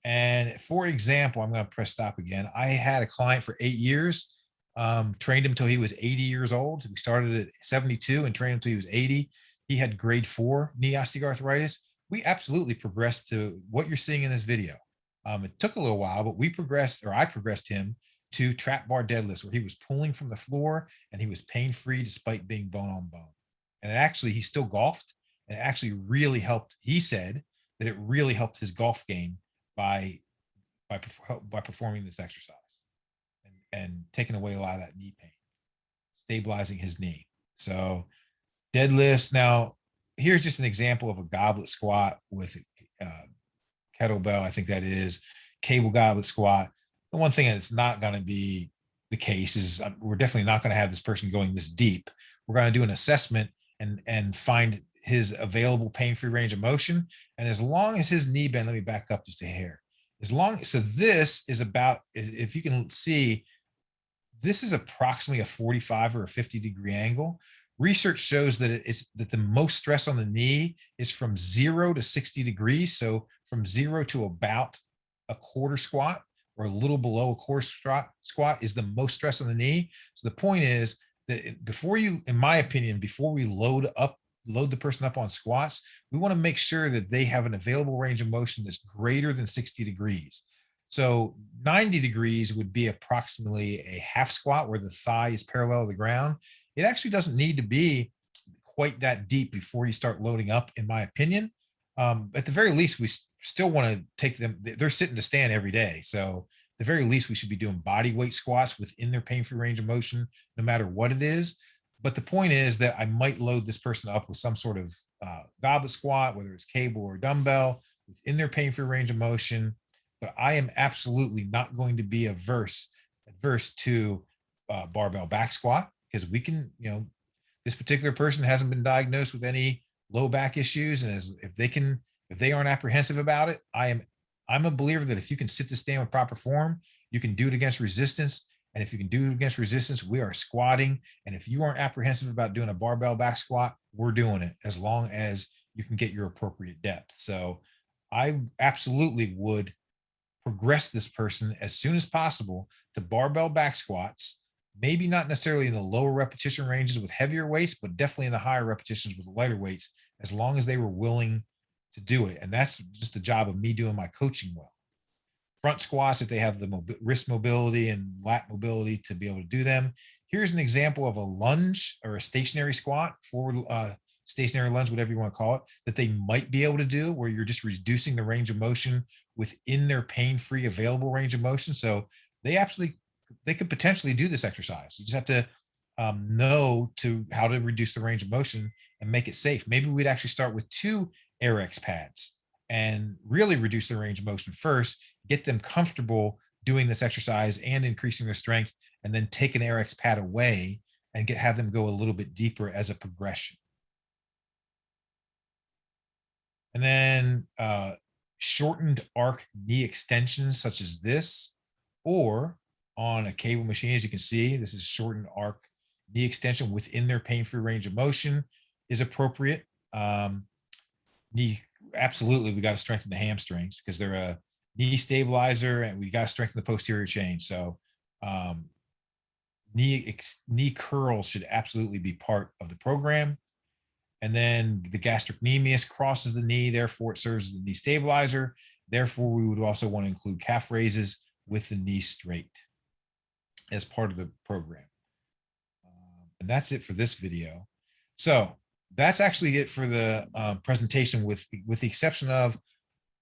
And for example, I'm going to press stop again. I had a client for 8 years, trained him until he was 80 years old. We started at 72 and trained him until he was 80. He had grade 4 knee osteoarthritis. We absolutely progressed to what you're seeing in this video. It took a little while, but I progressed him to trap bar deadlifts, where he was pulling from the floor and he was pain free despite being bone on bone. And actually, he still golfed, and it actually really helped. He said that it really helped his golf game by by performing this exercise, and taking away a lot of that knee pain, stabilizing his knee. So deadlifts. Now, here's just an example of a goblet squat with kettlebell. I think that is cable goblet squat. The one thing that's not going to be the case is we're definitely not going to have this person going this deep. We're going to do an assessment and find his available pain-free range of motion. And as long as his knee bend, let me back up just a hair. So this is about, if you can see, this is approximately a 45 or a 50-degree angle. Research shows that that the most stress on the knee is from 0 to 60 degrees. So from 0 to about a quarter squat, or a little below a quarter squat is the most stress on the knee. So the point is that in my opinion, before we load the person up on squats, we want to make sure that they have an available range of motion that's greater than 60 degrees. So 90 degrees would be approximately a half squat, where the thigh is parallel to the ground. It actually doesn't need to be quite that deep before you start loading up, in my opinion. At the very least, we still want to take them. They're sitting to stand every day. So at the very least, we should be doing body weight squats within their pain-free range of motion, no matter what it is. But the point is that I might load this person up with some sort of goblet squat, whether it's cable or dumbbell, within their pain-free range of motion. But I am absolutely not going to be adverse to barbell back squat, because we can, this particular person hasn't been diagnosed with any low back issues, and if they aren't apprehensive about it, I'm a believer that if you can sit to stand with proper form, you can do it against resistance. And if you can do it against resistance, we are squatting. And if you aren't apprehensive about doing a barbell back squat, we're doing it, as long as you can get your appropriate depth. So I absolutely would progress this person as soon as possible to barbell back squats, maybe not necessarily in the lower repetition ranges with heavier weights, but definitely in the higher repetitions with lighter weights, as long as they were willing to do it. And that's just the job of me doing my coaching well. Front squats, if they have the wrist mobility and lat mobility to be able to do them. Here's an example of a lunge or a stationary squat, forward stationary lunge, whatever you want to call it, that they might be able to do, where you're just reducing the range of motion within their pain-free available range of motion. So they could potentially do this exercise. You just have to know to how to reduce the range of motion and make it safe. Maybe we'd actually start with 2 AirX pads and really reduce the range of motion first, get them comfortable doing this exercise and increasing their strength, and then take an AirX pad away and have them go a little bit deeper as a progression. And then shortened arc knee extensions, such as this, or on a cable machine, as you can see, this is shortened arc knee extension within their pain-free range of motion is appropriate. Knee, absolutely, we got to strengthen the hamstrings because they're a knee stabilizer, and we got to strengthen the posterior chain. So knee curls should absolutely be part of the program. And then the gastrocnemius crosses the knee, therefore it serves as the knee stabilizer. Therefore, we would also want to include calf raises with the knee straight as part of the program. And that's it for this video. So that's actually it for the presentation, with the exception of,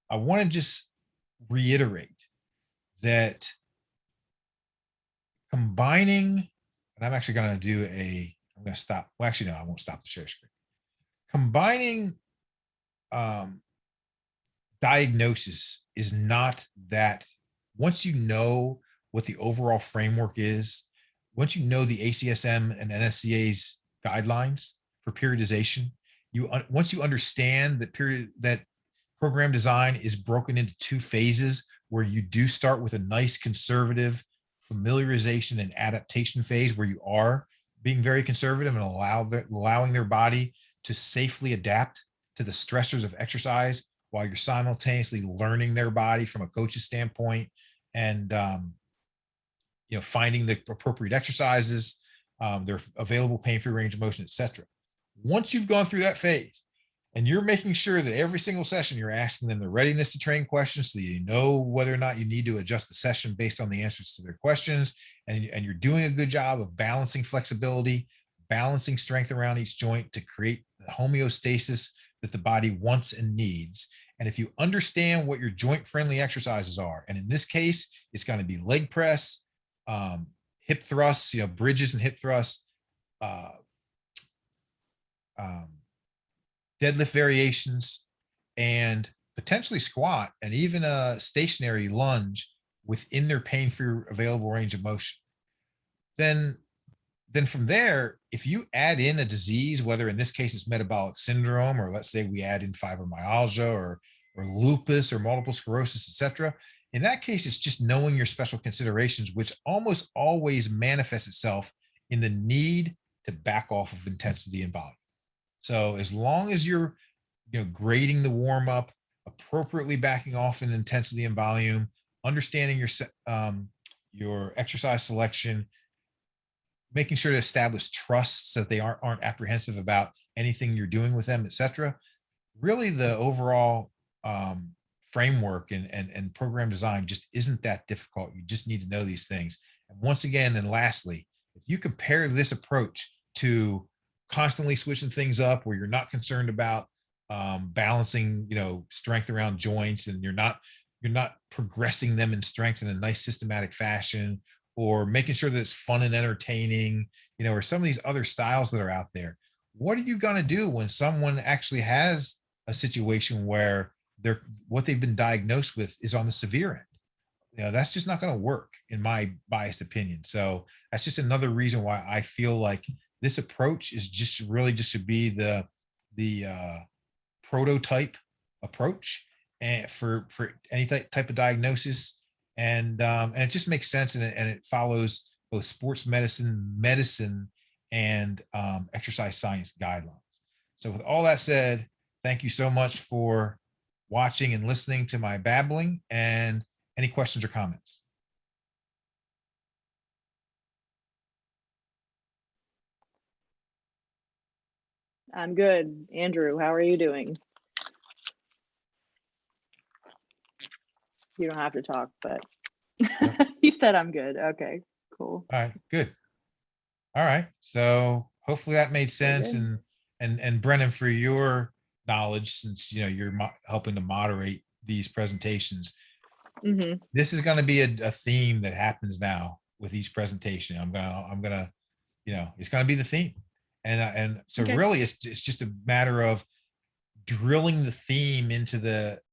I want to just reiterate that combining, and I'm actually going to do I'm going to stop. Well, actually, no, I won't stop the share screen. Combining diagnosis is not that, once you know what the overall framework is, once you know the ACSM and NSCA's guidelines for periodization, once you understand that program design is broken into 2 phases, where you do start with a nice conservative familiarization and adaptation phase, where you are being very conservative and allowing their body to safely adapt to the stressors of exercise, while you're simultaneously learning their body from a coach's standpoint, and finding the appropriate exercises, their available pain-free range of motion, etc. Once you've gone through that phase, and you're making sure that every single session you're asking them the readiness to train questions, so you know whether or not you need to adjust the session based on the answers to their questions, and you're doing a good job of balancing flexibility, balancing strength around each joint to create the homeostasis that the body wants and needs. And if you understand what your joint friendly exercises are, and in this case, it's going to be leg press, hip thrusts, bridges and hip thrusts, deadlift variations, and potentially squat, and even a stationary lunge within their pain-free available range of motion. Then from there, if you add in a disease, whether in this case it's metabolic syndrome, or let's say we add in fibromyalgia or lupus or multiple sclerosis, etc., in that case, it's just knowing your special considerations, which almost always manifests itself in the need to back off of intensity and volume. So as long as you're grading the warm up, appropriately backing off in intensity and volume, understanding your exercise selection, making sure to establish trust so that they aren't apprehensive about anything you're doing with them, etc. Really, the overall framework and program design just isn't that difficult. You just need to know these things. And once again, and lastly, if you compare this approach to constantly switching things up, where you're not concerned about balancing, strength around joints, and you're not progressing them in strength in a nice systematic fashion, or making sure that it's fun and entertaining, or some of these other styles that are out there. What are you going to do when someone actually has a situation where what they've been diagnosed with is on the severe end? That's just not going to work, in my biased opinion. So that's just another reason why I feel like this approach is just really just should be the prototype approach, and for any type of diagnosis, and it just makes sense, and it follows both sports medicine, and exercise science guidelines. So with all that said, thank you so much for watching and listening to my babbling, and any questions or comments? I'm good. Andrew, how are you doing? You don't have to talk, but Yep. he said I'm good. Okay, cool. All right, good. All right. So hopefully that made Very sense. good. And Brennan, for your knowledge, since you're helping to moderate these presentations, Mm-hmm. this is going to be a theme that happens now with each presentation. I'm gonna it's going to be the theme, and so Okay. really it's just a matter of drilling the theme into